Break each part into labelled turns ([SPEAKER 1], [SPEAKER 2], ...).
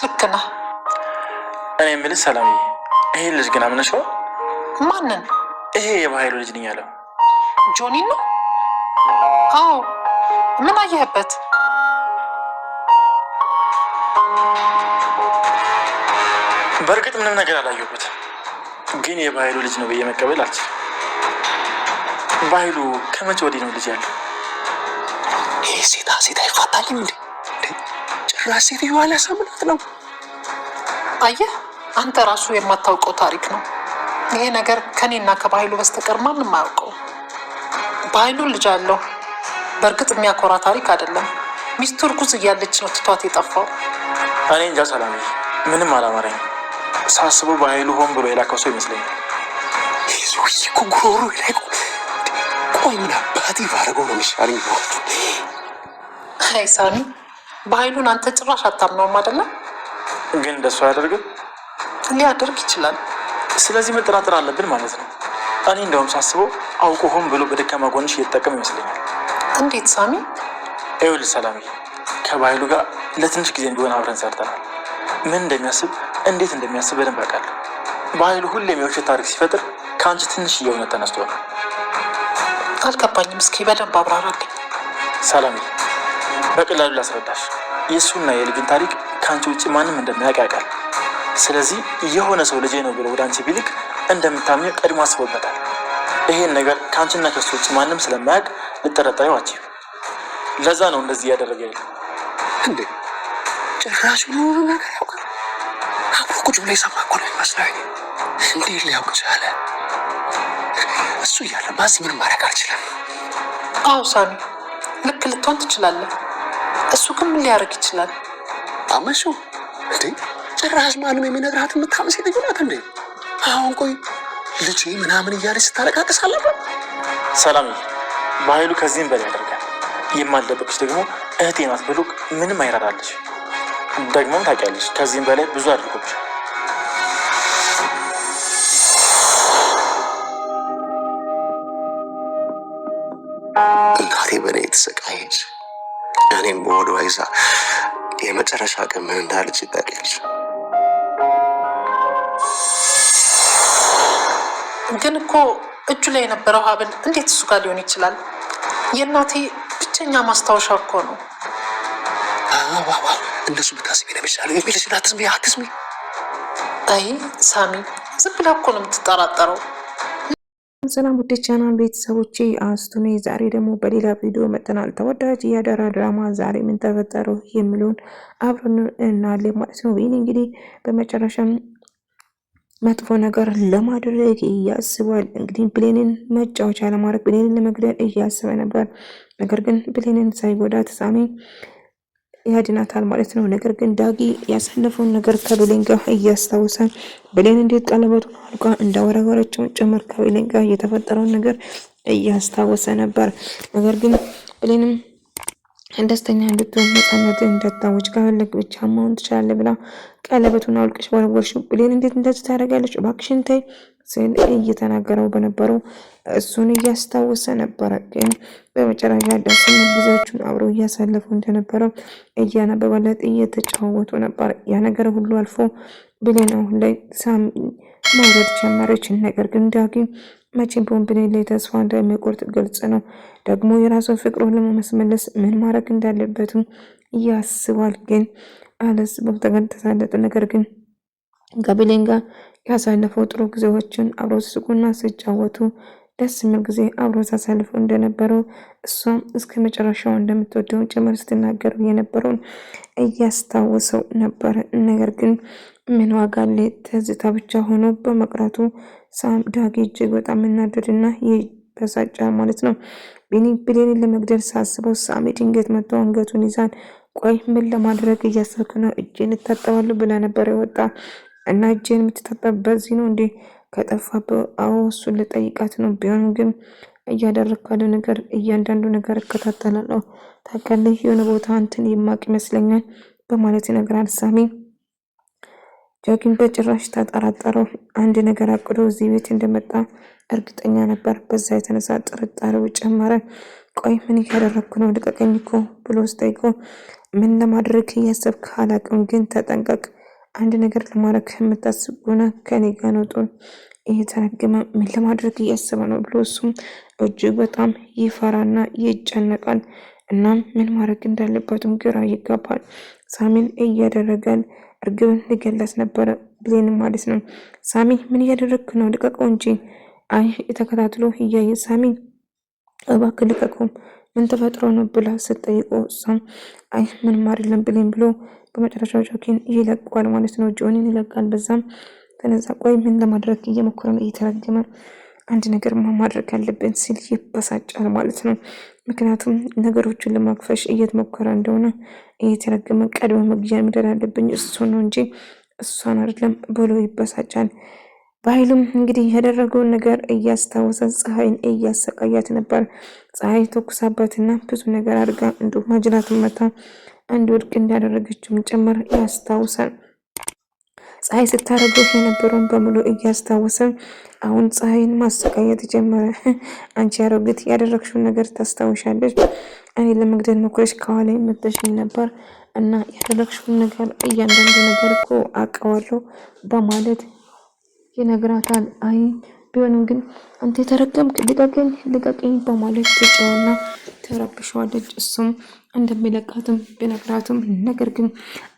[SPEAKER 1] ልክ ነህ።
[SPEAKER 2] እኔ የምልሽ ሰላምዬ፣ ይሄ ልጅ ግን አምነሽው?
[SPEAKER 1] ማንን?
[SPEAKER 2] ይሄ የባህሉ ልጅ ነኝ ያለው
[SPEAKER 1] ጆኒ ነው? አዎ። ምን አየህበት?
[SPEAKER 2] በእርግጥ ምንም ነገር አላየሁበትም፣ ግን የባህሉ ልጅ ነው ብዬ መቀበል አልችልም። ባህሉ ከመቼ ወዲህ ነው ልጅ ያለው?
[SPEAKER 3] ይሄ ሴታ አይፋታኝም እንዴ? ጭራሽ ሴትዮዋ ሊያሳምናት ነው።
[SPEAKER 1] አየህ፣ አንተ ራሱ የማታውቀው ታሪክ ነው ይሄ ነገር። ከኔና ከባህሉ በስተቀር ማንም አያውቀው። ባህሉ ልጅ አለው። በእርግጥ የሚያኮራ ታሪክ አይደለም። ሚስቱ እርጉዝ እያለች ነው ትቷት የጠፋው።
[SPEAKER 2] እኔ እንጃ ሰላምዬ፣ ምንም አላማረኝ። ሳስበው ባህሉ ሆን ብሎ የላከው ሰው ይመስለኛል።
[SPEAKER 3] ይህ ሰውዬ እኮ ጉሮሮ ላይ ቆይ፣ ምን አባቴ ባረገው ነው የሚሻለኝ?
[SPEAKER 1] አይ ሳሚ፣ ባህሉን አንተ ጭራሽ አታምነውም አይደለም?
[SPEAKER 2] ግን እንደሱ አያደርግም።
[SPEAKER 1] ሊያደርግ ይችላል።
[SPEAKER 2] ስለዚህ መጠራጠር አለብን ማለት ነው። እኔ እንደውም ሳስበው አውቆ ሆን ብሎ በደካማ ጎንሽ እየተጠቀም ይመስለኛል።
[SPEAKER 1] እንዴት ሳሚ?
[SPEAKER 2] ይኸውልሽ ሰላምዬ፣ ከባህሉ ጋር ለትንሽ ጊዜ ቢሆን አብረን ሰርተናል። ምን እንደሚያስብ እንዴት እንደሚያስብ በደንብ አውቃለሁ። ባህሉ ሁሌም የውሸት ታሪክ ሲፈጥር ከአንቺ ትንሽ እየሆነ ተነስቶ ነው።
[SPEAKER 1] አልገባኝም። እስኪ በደንብ አብራራልኝ።
[SPEAKER 2] ሰላምዬ፣ በቀላሉ ላስረዳሽ። የእሱና የልጅን ታሪክ ከአንቺ ውጭ ማንም እንደማያውቅ ያውቃል። ስለዚህ የሆነ ሰው ልጄ ነው ብሎ ወደ አንቺ ቢልክ እንደምታምኘው ቀድሞ አስቦበታል። ይሄን ነገር ከአንቺና ከሱ ውጭ ማንም ስለማያውቅ ልጠረጠሪው አችል። ለዛ ነው እንደዚህ እያደረገ ያለ።
[SPEAKER 3] እንዴ ጭራሽ ሁሉ ነገር ያውቃል። አብሮ ቁጭ ብሎ የሰማ እኮ ነው ይመስለኝ። እንዴት ሊያውቅ ቻለ? እሱ እያለ ማዚ ምንም ማድረግ አልችልም።
[SPEAKER 1] አዎ ሳሚ፣ ልክ ልትሆን ትችላለህ። እሱ ግን ምን ሊያደርግ ይችላል?
[SPEAKER 3] አመሹ እንዴ ጭራሽ ማንም የሚነግራት የምታምስ ልጅ ናት እንዴ? አሁን ቆይ ልጅ ምናምን እያለች ስታለቃቅስ አለበት።
[SPEAKER 2] ሰላምዬ፣ ባህሉ ከዚህም በላይ ያደርጋል። የማልደብቅሽ ደግሞ እህቴ ናት ብሎ ምንም አይራራልሽ። ደግሞም ታውቂያለሽ ከዚህም በላይ ብዙ አድርጎብሻል።
[SPEAKER 3] እናቴ በእኔ የተሰቃየች እኔም በወደ ይዛ የመጨረሻ ቀን ምን እንዳለች ይታወቂያለሽ።
[SPEAKER 1] ግን እኮ እጁ ላይ የነበረው ሀብል እንዴት እሱ ጋር ሊሆን ይችላል? የእናቴ ብቸኛ ማስታወሻ እኮ ነው።
[SPEAKER 3] እንደሱ ብታስቢ ነው የሚሻለው። የሚልሽን አትስሚ።
[SPEAKER 1] አይ ሳሚ፣ ዝም ብለህ እኮ ነው የምትጠራጠረው።
[SPEAKER 4] ሰላም ውድ ቻናል ቤተሰቦቼ፣ አስቱ ነኝ። ዛሬ ደግሞ በሌላ ቪዲዮ መጥተናል። ተወዳጅ የአደራ ድራማ ዛሬ ምን ተፈጠረው የሚለውን አብረን እናያለን ማለት ነው። ይህን እንግዲህ በመጨረሻም መጥፎ ነገር ለማድረግ እያስባል። እንግዲህ ብሌንን መጫወቻ ለማድረግ ብሌንን ለመግደል እያስበ ነበር። ነገር ግን ብሌንን ሳይጎዳት ሳሚ ያድናታል ማለት ነው። ነገር ግን ዳጊ ያሳለፈውን ነገር ከብሌን ጋር እያስታወሰ ብሌን እንዴት ቀለበቱን አልጋ እንዳወረወረችው ጭምር ከብሌን ጋር የተፈጠረውን ነገር እያስታወሰ ነበር። ነገር ግን ብሌንም ደስተኛ እንድትሆን ነፃነት እንዳታወጅ ከፈለግ ብቻ መሆን ትችላለህ ብላ ቀለበቱን አውልቀሽ ወረወርሽው። ብሌን እንዴት እንደዚህ ታደርጋለች? እባክሽን ተይ ስል እየተናገረው በነበረው እሱን እያስታወሰ ነበረ። ግን በመጨረሻ ደስ የሚል ጊዜዎቹን አብረው እያሳለፉ እንደነበረው እያነበበለት እየተጫወቱ ነበር። ያ ነገር ሁሉ አልፎ ብሌን አሁን ላይ ሳሚ መውረድ ጀመረች። ነገር ግን ዳጊ መቼም ቢሆን ብሌን ላይ ተስፋ እንደሚቆርጥ ግልጽ ነው። ደግሞ የራሱን ፍቅሩን ለማስመለስ ምን ማድረግ እንዳለበትም ያስባል። ግን አለስበው ተገንተሳለጥ። ነገር ግን ከብሌን ጋር ያሳለፈው ጥሩ ጊዜዎችን አብረው ሲስቁና ሲጫወቱ ደስ የሚል ጊዜ አብሮ ሳሳልፉ እንደነበረው እሷም እስከ መጨረሻው እንደምትወደው ጭምር ስትናገረው የነበረውን እያስታወሰው ነበር። ነገር ግን ምን ዋጋ አለ? ትዝታ ብቻ ሆኖ በመቅረቱ ዳጊ እጅግ በጣም እናደድና ይበሳጫ ማለት ነው። ብሌንን ለመግደል ሳስበው ሳሚ ድንገት መጥቶ አንገቱን ይዛል። ቆይ ምን ለማድረግ እያሰብክ ነው? እጄን እታጠባለሁ ብላ ነበር የወጣ እና እጄን የምትታጠብ በዚህ ነው እንዴ? ከጠፋብህ አዎ እሱን ልጠይቃት ነው። ቢሆንም ግን እያደረግካለው ነገር እያንዳንዱ ነገር እከታተላለሁ። ታውቃለህ የሆነ ቦታ እንትን የማቅ ይመስለኛል በማለት ይነግራል ሳሚ። ዳጊም በጭራሽ ተጠራጠረው። አንድ ነገር አቅዶ እዚህ ቤት እንደመጣ እርግጠኛ ነበር። በዛ የተነሳ ጥርጣሬው ጨመረ። ቆይ ምን እያደረግኩ ነው? ልቀቀኝ እኮ ብሎ ስጠይቀው ምን ለማድረግ እያሰብክ አላውቅም፣ ግን ተጠንቀቅ አንድ ነገር ለማድረግ የምታስብ ሆነ ከኔ ጋር ነው ጦር እየተረገመ ምን ለማድረግ እያሰበ ነው ብሎ እሱም እጅግ በጣም ይፈራና ይጨነቃል። እናም ምን ማድረግ እንዳለበትም ግራ ይጋባል። ሳሚን እያደረጋል እርግብን ሊገላት ነበረ ብሌን ማለት ነው። ሳሚ ምን እያደረግክ ነው? ልቀቀው እንጂ። አይ ተከታትሎ እያየ ሳሚ እባክህ ልቀቀው ምን ተፈጥሮ ነው ብላ ስትጠይቀው እሷም አይ ምንም አይደለም ብሌን ብሎ በመጨረሻ ጆኪን ይለቀዋል ማለት ነው። ጆኒን ይለቃል። በዛም ተነዛ ቆይ ምን ለማድረግ እየሞከረ ነው? እየተረገመ አንድ ነገር ማድረግ አለብን ሲል ይበሳጫል ማለት ነው። ምክንያቱም ነገሮችን ለማክፈሽ እየተሞከረ እንደሆነ እየተረገመ ቀድሞ መግዣ መደር አለብኝ እሱ ነው እንጂ እሷን አይደለም ብሎ ይበሳጫል። በኃይሉም እንግዲህ ያደረገውን ነገር እያስታወሰ ፀሐይን እያሰቃያት ነበር። ፀሐይ ተኩሳባትና ብዙ ነገር አድርጋ እንዲሁም ማጅራቱን መታ አንድ ወድቅ እንዳደረገችውም ጭምር ያስታውሳል። ፀሐይ ስታረገው የነበረውን በሙሉ እያስታወሰ አሁን ፀሐይን ማሰቃየት ጀመረ። አንቺ አሮጊት ያደረግሽውን ነገር ታስታውሻለች? እኔ ለመግደል መኩረሽ ከኋላ መተሽኝ ነበር እና ያደረግሽውን ነገር እያንዳንዱ ነገር እኮ አውቀዋለሁ በማለት ይነግራታል። አይ ቢሆንም ግን አንተ የተረገምክ ልቀቀኝ በማለት ትጮህና ትረብሸዋለች። እሱም እንደሚለቃትም ቢነግራትም ነገር ግን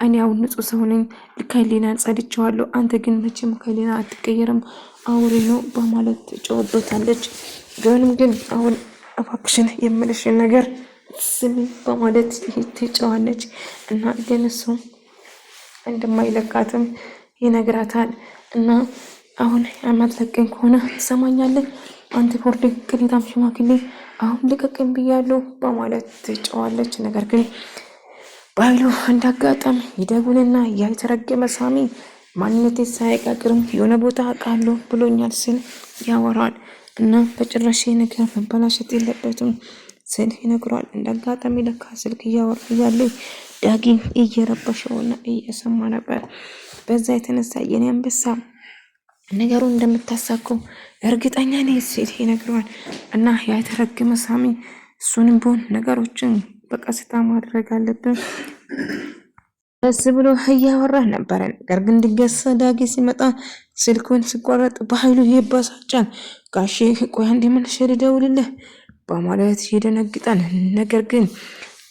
[SPEAKER 4] እኔ አሁን ንጹህ ሰው ነኝ፣ ከህሊና ጸድቼዋለሁ፣ አንተ ግን መቼም ከህሊና አትቀየርም፣ አውሬ ነው በማለት ትጮህበታለች። ቢሆንም ግን አሁን እባክሽን የምልሽን ነገር ስሚ በማለት ትጮኻለች እና ግን እሱ እንደማይለቃትም ይነግራታል። እና አሁን የማትለቀኝ ከሆነ ትሰማኛለህ አንተ ፎርድ ቅሌታም ሽማግሌ አሁን ልቀቀኝ ብያለሁ በማለት ትጮኻለች። ነገር ግን በኃይሉ እንዳጋጣሚ ይደውልና ያልተረገመ ሳሚ ማንነቴ ሳይቀርም የሆነ ቦታ አውቃለሁ ብሎኛል ስል ያወራል እና በጭራሽ ነገር መበላሸት የለበትም ስል ይነግሯል። እንዳጋጣሚ ለካ ስልክ እያወራ እያለ ዳጊ እየረበሸውና እየሰማ ነበር። በዛ የተነሳ የኔ አንበሳ ነገሩን እንደምታሳካው እርግጠኛ ነኝ ሲል ይነግረዋል። እና ያልተረገመ ሳሚ እሱንም ቢሆን ነገሮችን በቀስታ ማድረግ አለብን ደስ ብሎ እያወራ ነበረ። ነገር ግን ድንገት ዳጊ ሲመጣ ስልኩን ሲቋረጥ በኃይሉ ይበሳጫል። ጋሼ ቆይ አንዴ መልሼ ልደውልልህ በማለት ይደነግጣል። ነገር ግን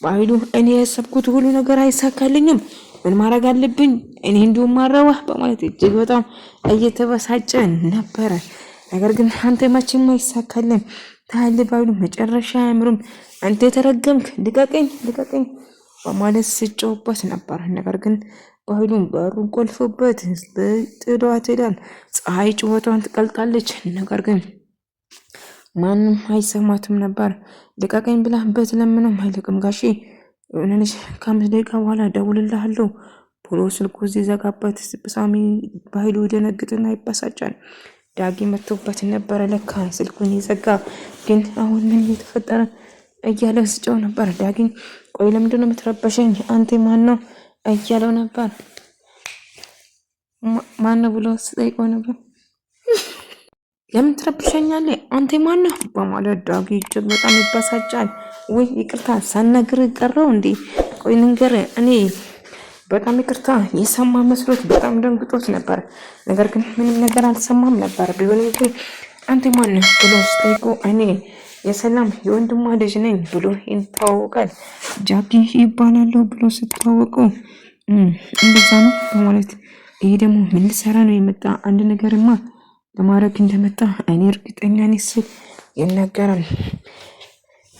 [SPEAKER 4] በኃይሉ እኔ ያሰብኩት ሁሉ ነገር አይሳካልኝም፣ ምን ማድረግ አለብኝ እኔ እንዲሁም ማረዋህ በማለት እጅግ በጣም እየተበሳጨ ነበረ። ነገር ግን አንተ መቼም አይሳካልም ታህል በኃይሉ መጨረሻ አያምሩም፣ አንተ የተረገምክ ልቀቀኝ በማለት ስጮህበት ነበር። ነገር ግን በኃይሉ በሩን ቆልፎበት ጥሏት ሄዳል። ፀሐይ ጩኸቷን ትቀልጣለች። ነገር ግን ማንም አይሰማትም ነበር። ልቀቀኝ ብላ ብትለምነውም አይለቅም። ጋሼ የሆነ ልጅ ከ5 ደቂቃ በኋላ እደውልልሃለሁ ብሎ ስልኩ ሲዘጋበት ሳሚ በኃይሉ ይደነግጥና ይበሳጫል። ዳጊ መጥቶበት ነበረ ለካ ስልኩን ይዘጋ። ግን አሁን ምን እየተፈጠረ እያለ ስጮህ ነበር። ዳጊን ቆይ ለምንድን ነው የምትረበሸኝ አንተ ማን ነው እያለው ነበር። ማን ነው ብሎ ስጠይቀው ነበር። ለምን ትረብሸኛለህ አንተ ማን ነው በማለት ዳጊ እጅግ በጣም ይበሳጫል። ወይ ይቅርታ ሳልነግርህ ቀረው እንዴ? ቆይ ልንገርህ እኔ በጣም ይቅርታ የሰማ መስሎት በጣም ደንግጦት ነበር። ነገር ግን ምንም ነገር አልሰማም ነበር። ቢሆንም ግን አንተ ማን ነህ ብሎ ስጠይቀው እኔ የሰላም የወንድሟ ልጅ ነኝ ብሎ ይታወቃል። ጃኪ ይባላለሁ ብሎ ስትታወቀው እንደዛ ነው በማለት ይሄ ደግሞ ምን ልሰራ ነው የመጣ አንድ ነገርማ ለማድረግ እንደመጣ እኔ እርግጠኛ ነኝ ሲል ይናገራል።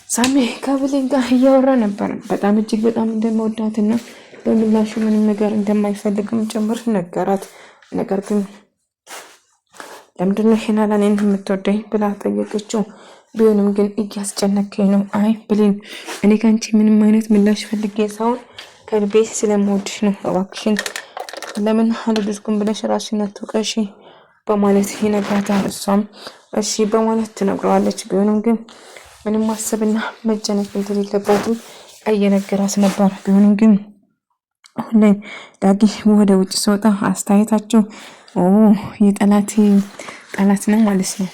[SPEAKER 4] ሳሚ ከብሌን ጋር እያወራ ነበር። በጣም እጅግ በጣም እንደመወዳትና በምላሹ ምንም ነገር እንደማይፈልግም ጭምር ነገራት። ነገር ግን ለምንድነው ይሄን እኔን የምትወደኝ ብላ ጠየቀችው። ቢሆንም ግን እያስጨነቀኝ ነው። አይ ብሌን እኔ ከአንቺ ምንም አይነት ምላሽ ፈልጌ ሳይሆን ከልቤ ስለምወድሽ ነው። እባክሽን ለምን አልወደድኩም ብለሽ ራስሽን አትውቀሺ በማለት ይነግራታል። እሷም እሺ በማለት ትነግረዋለች። ቢሆንም ግን ምንም ማሰብና መጨነቅ እንደሌለባትም እየነገራት ነበር። ቢሆንም ግን አሁን ላይ ዳጊ ወደ ውጭ ሲወጣ አስተያየታቸው የጠላት ነው ማለት ነው።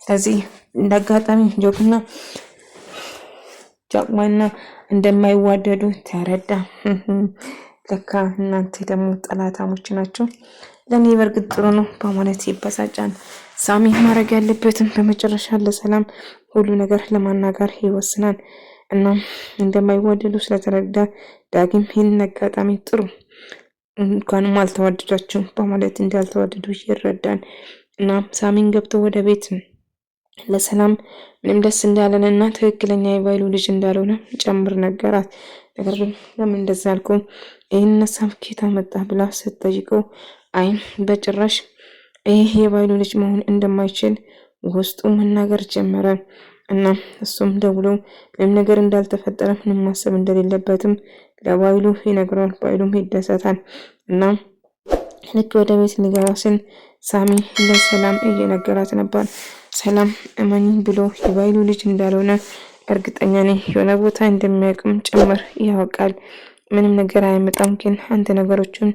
[SPEAKER 4] ስለዚህ እንዳጋጣሚ ጆክና ጃክማና እንደማይዋደዱ ተረዳ። ለካ እናንተ ደግሞ ጠላታሞች ናቸው። ለኔ በርግጥ ጥሩ ነው በማለት ይበሳጫል። ሳሚ ማድረግ ያለበትን በመጨረሻ ለሰላም ሁሉ ነገር ለማናገር ይወስናል። እናም እንደማይወደዱ ስለተረዳ ዳግም ይህን አጋጣሚ ጥሩ እንኳንም አልተዋደዳችሁም በማለት እንዳልተዋደዱ ይረዳል። እናም ሳሚን ገብቶ ወደ ቤት ለሰላም ምንም ደስ እንዳለንና ትክክለኛ የባይሉ ልጅ እንዳልሆነ ጨምር ነገራት። ነገር ግን ለምን እንደዛ አልኩ ይህን ሀሳብ ከየት መጣ ብላ ስትጠይቀው አይ በጭራሽ ይህ የባይሉ ልጅ መሆን እንደማይችል ውስጡ መናገር ጀመረ። እና እሱም ደውሎ ምንም ነገር እንዳልተፈጠረ ምንም ማሰብ እንደሌለበትም ለባይሉ ይነግረዋል። ባይሉም ይደሰታል። እና ልክ ወደ ቤት ሊገባ ሲል ሳሚ ለሰላም እየነገራት ነበር። ሰላም እመኝ ብሎ የባይሉ ልጅ እንዳልሆነ እርግጠኛ ነኝ። የሆነ ቦታ እንደሚያውቅም ጭምር ያውቃል። ምንም ነገር አያመጣም፣ ግን አንተ ነገሮችን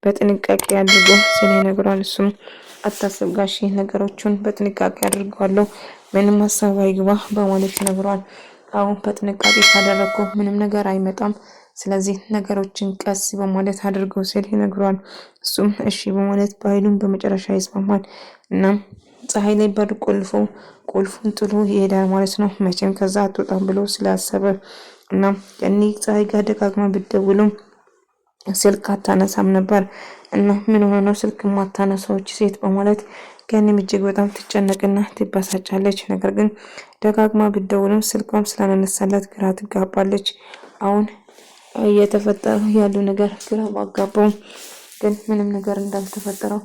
[SPEAKER 4] በጥንቃቄ አድርጎ ሲል ይነግረዋል። እሱም አታስብ ጋሼ፣ ነገሮችን በጥንቃቄ አድርገዋለሁ፣ ምንም ሀሳብ አይግባ በማለት ይነግረዋል። አሁን በጥንቃቄ ካደረግኩ ምንም ነገር አይመጣም፣ ስለዚህ ነገሮችን ቀስ በማለት አድርገው ሲል ይነግረዋል። እሱም እሺ በማለት ባይሉን በመጨረሻ ይስማማል። እናም ፀሐይ ላይ በር ቆልፎ ቁልፉን ጥሎ ይሄዳል ማለት ነው። መቼም ከዛ አትወጣም ብሎ ስላሰበ እናም ያኔ ፀሐይ ጋር ደጋግማ ብትደውልም ስልክ አታነሳም ነበር። እና ምን ሆነ ነው ስልክ ማታነሳዎች ሴት በማለት ገኒም እጅግ በጣም ትጨነቅና ትበሳጫለች። ነገር ግን ደጋግማ ብትደውልም ስልኳም ስላነሳላት ግራ ትጋባለች። አሁን እየተፈጠረ ያሉ ነገር ግራ ባጋባው ግን ምንም ነገር እንዳልተፈጠረው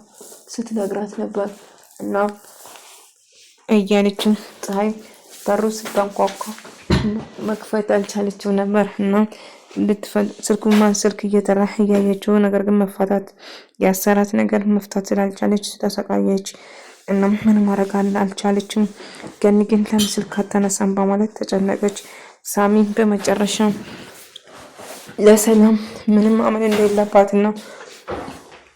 [SPEAKER 4] ስትነግራት ነበር። እና እያለችም ፀሐይ በሩ ስታንኳኳ መክፈት አልቻለችው ነበር። እና ስልኩን ማን ስልክ እየጠራ እያየችው፣ ነገር ግን መፋታት ያሰራት ነገር መፍታት ስላልቻለች ተሰቃየች። እና ምን ማድረግ አልቻለችም። ገኒ ግን ለምን ስልክ አታነሳም በማለት ተጨነቀች። ሳሚ በመጨረሻ ለሰላም ምንም አመል እንደሌለባትና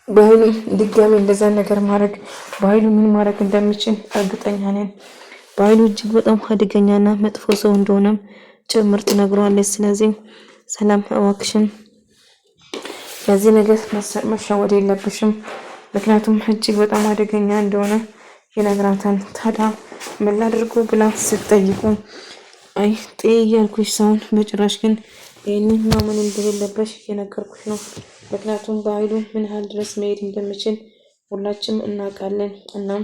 [SPEAKER 4] በኃይሉ ድጋሚ እንደዛ ነገር ማድረግ በኃይሉ ምን ማድረግ እንደሚችል እርግጠኛ ነን። በኃይሉ እጅግ በጣም አደገኛና መጥፎ ሰው እንደሆነም ጭምር ትነግረዋለች። ስለዚህ ሰላም እባክሽን በዚህ ነገር መሻወድ የለብሽም፣ ምክንያቱም እጅግ በጣም አደገኛ እንደሆነ ይነግራታል። ታዲያ ምን ላድርጎ ብላ ስትጠይቁ አይ ጤ እያልኩሽ ሳይሆን በጭራሽ ግን ይህንን ማመን እንደሌለበሽ እየነገርኩሽ ነው። ምክንያቱም በኃይሉ ምን ያህል ድረስ መሄድ እንደምችል ሁላችንም እናውቃለን። እናም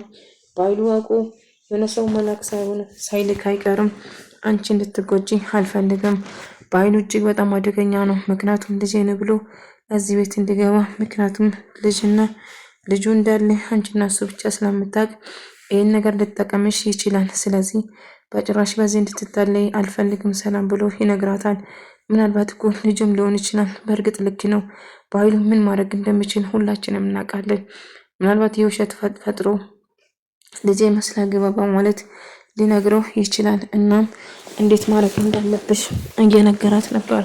[SPEAKER 4] በኃይሉ አውቆ የሆነ ሰው መላክ ሳይልክ አይቀርም። አንቺ እንድትጎጂ አልፈልግም። በኃይሉ እጅግ በጣም አደገኛ ነው። ምክንያቱም ልጄ ነው ብሎ እዚህ ቤት እንዲገባ፣ ምክንያቱም ልጁ እንዳለ አንቺና እሱ ብቻ ስለምታውቅ ይህን ነገር ልጠቀምሽ ይችላል። ስለዚህ በጭራሽ በዚህ እንድትታለይ አልፈልግም ሰላም ብሎ ይነግራታል። ምናልባት እኮ ልጅም ሊሆን ይችላል። በእርግጥ ልክ ነው። በኃይሉ ምን ማድረግ እንደሚችል ሁላችንም እናውቃለን። ምናልባት የውሸት ፈጥሮ ልጄ መስላ ግባ በማለት ሊነግረው ይችላል። እናም እንዴት ማድረግ እንዳለብሽ እየነገራት ነበር።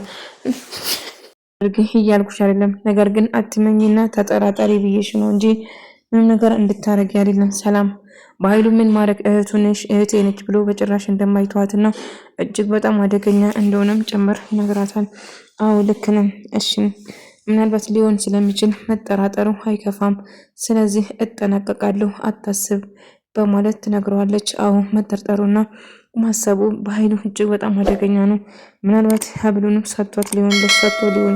[SPEAKER 4] እያልኩሽ አይደለም፣ ነገር ግን አትመኝና ተጠራጣሪ ብዬሽ ነው እንጂ ምንም ነገር እንድታረግ አይደለም። ሰላም በኃይሉ ምን ማድረግ እህቴ ነች ብሎ በጭራሽ እንደማይተዋትና እጅግ በጣም አደገኛ እንደሆነም ጭምር ይነግራታል። አዎ ልክ ነው። እሺ ምናልባት ሊሆን ስለሚችል መጠራጠሩ አይከፋም፣ ስለዚህ እጠነቀቃለሁ፣ አታስብ በማለት ትነግረዋለች። አዎ መጠርጠሩና ማሰቡ በኃይሉ እጅግ በጣም አደገኛ ነው። ምናልባት ሀብሉንም ሰጥቷት ሊሆን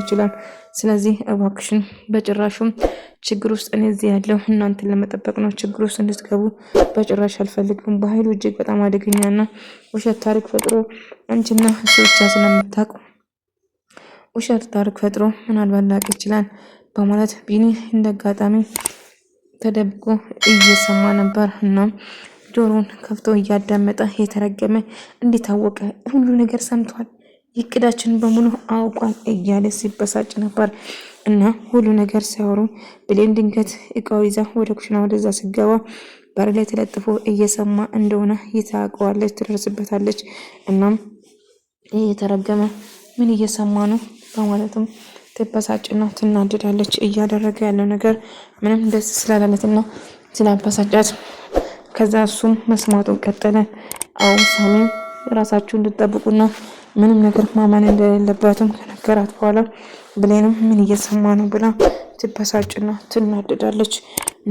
[SPEAKER 4] ይችላል። ስለዚህ እባክሽን በጭራሹም ችግር ውስጥ እኔ እዚህ ያለው እናንተን ለመጠበቅ ነው። ችግር ውስጥ እንድትገቡ በጭራሽ አልፈልግም። በኃይሉ እጅግ በጣም አደገኛና ውሸት ታሪክ ፈጥሮ አንቺና እሱ ብቻ ስለምታውቁ ውሸት ታሪክ ፈጥሮ ምናልባት ላቅ ይችላል በማለት ቢኒ እንዳጋጣሚ ተደብቆ እየሰማ ነበር። እና ጆሮን ከፍቶ እያዳመጠ የተረገመ እንዲታወቀ ሁሉ ነገር ሰምቷል፣ ይቅዳችን በሙሉ አውቋል እያለ ሲበሳጭ ነበር። እና ሁሉ ነገር ሲያወሩ ብሌን ድንገት እቃው ይዛ ወደ ኩሽና ወደዛ ስገባ በር ላይ ተለጥፎ እየሰማ እንደሆነ ይታወቀዋለች፣ ትደርስበታለች። እናም ይህ የተረገመ ምን እየሰማ ነው በማለትም ትበሳጭና ትናደዳለች። እያደረገ ያለው ነገር ምንም ደስ ስላላለትና ስላበሳጫት ከዛ እሱም መስማቱን ቀጠለ። አሁን ሳሚ ራሳችሁ እንድጠብቁና ምንም ነገር ማመን እንደሌለባትም ከነገራት በኋላ ብሌንም ምን እየሰማ ነው ብላ ትበሳጭና ትናደዳለች።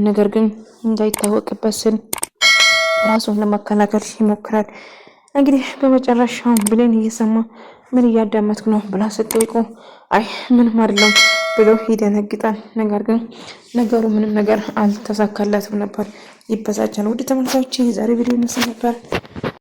[SPEAKER 4] ነገር ግን እንዳይታወቅበት ስል ራሱን ለመከላከል ይሞክራል። እንግዲህ በመጨረሻው ብሌን እየሰማ ምን እያዳመጥክ ነው ብላ ስትጠይቁ አይ ምንም አይደለም ብሎ ይደነግጣል። ነገር ግን ነገሩ ምንም ነገር አልተሳካላትም ነበር፣ ይበሳጫል። ውድ ተመልካቾች የዛሬ ቪዲዮ ይመስል ነበር።